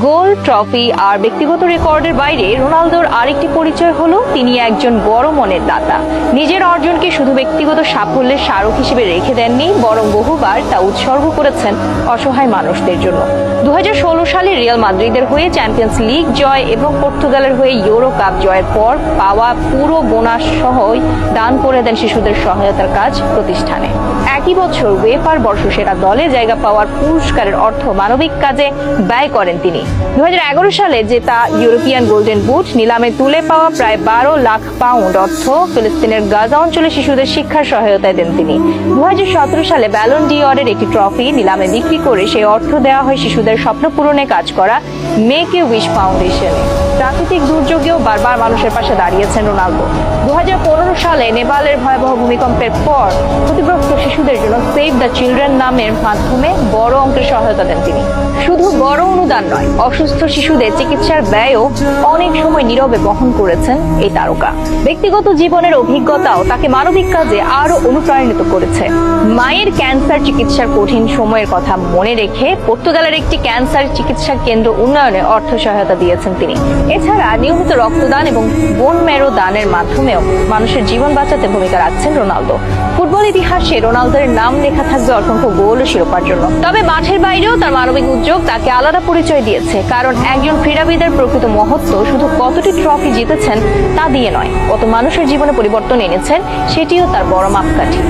গোল, trophy আর ব্যক্তিগত রেকর্ডের বাইরে রোনালদোর আরেকটি পরিচয় হলো তিনি একজন বড় মনের দাতা। নিজের অর্জনকে শুধু ব্যক্তিগত সাফল্যের স্মারক হিসেবে রেখে দেননি, বরং বহুবার তা উৎসর্গ করেছেন অসহায় মানুষদের জন্য। 2016 সালে রিয়াল মাদ্রিদের হয়ে চ্যাম্পিয়ন্স লিগ জয় এবং পর্তুগালের হয়ে ইউরো কাপ জয়ের পর পাওয়া পুরো বোনাস সহই দান করে দেন শিশুদের সহায়তার কাজ প্রতিষ্ঠানে। একই বছর উয়েফার বর্ষসেরা দলে জায়গা পাওয়ার পুরস্কারের অর্থ মানবিক কাজে ব্যয় করেন তিনি। 2011 সালে জেতা ইউরোপিয়ান গোল্ডেন বুট নিলামে তুলে পাওয়া প্রায় 12 লাখ পাউন্ড অর্থ ফিলিস্তিনের গাজা অঞ্চলে শিশুদের শিক্ষার সহায়তায় দেন তিনি। 2017 সালে ব্যালন ডি'অরের একটি ট্রফি নিলামে বিক্রি করে সেই অর্থ দেওয়া হয় শিশুদের স্বপ্ন পূরণে কাজ করা মেক এ উইশ ফাউন্ডেশনে। প্রাকৃতিক দুর্যোগেও বারবার মানুষের পাশে দাঁড়িয়েছেন রোনালদো। 2015 সালে নেপালের ভয়াবহ ভূমিকম্পের পর ক্ষতিগ্রস্ত শিশুদের জন্য সেভ দ্য চিলড্রেন নামের মাধ্যমে বড় অঙ্কের সহায়তা দেন তিনি। শুধু বড় অনুদান নয়, অসুস্থ শিশুদের চিকিৎসার ব্যয়ও অনেক সময় নীরবে বহন করেছেন এই তারকা। ব্যক্তিগত জীবনের অভিজ্ঞতাও তাকে মানবিক কাজে আরো অনুপ্রাণিত করেছে। মায়ের ক্যান্সার চিকিৎসার কঠিন সময়ের কথা মনে রেখে পর্তুগালের একটি ক্যান্সার চিকিৎসা কেন্দ্র উন্নয়নে অর্থ সহায়তা দিয়েছেন তিনি। এছাড়া নিয়মিত রক্তদান এবং বোন ম্যারো দানের মাধ্যমেও মানুষের জীবন বাঁচাতে ভূমিকা রাখছেন রোনালদো। ফুটবল ইতিহাসে রোনালদোর নাম লেখা থাকবে অসংখ্য গোল ও শিরোপার জন্য। তবে মাঠের বাইরেও তার মানবিক উদ্যোগ তাকে আলাদা পরিচয় দিয়েছে, কারণ একজন ক্রীড়াবিদের প্রকৃত মহত্ব শুধু কতটি ট্রফি জিতেছেন তা দিয়ে নয়, কত মানুষের জীবনে পরিবর্তন এনেছেন সেটিও তার বড় মাপকাঠি।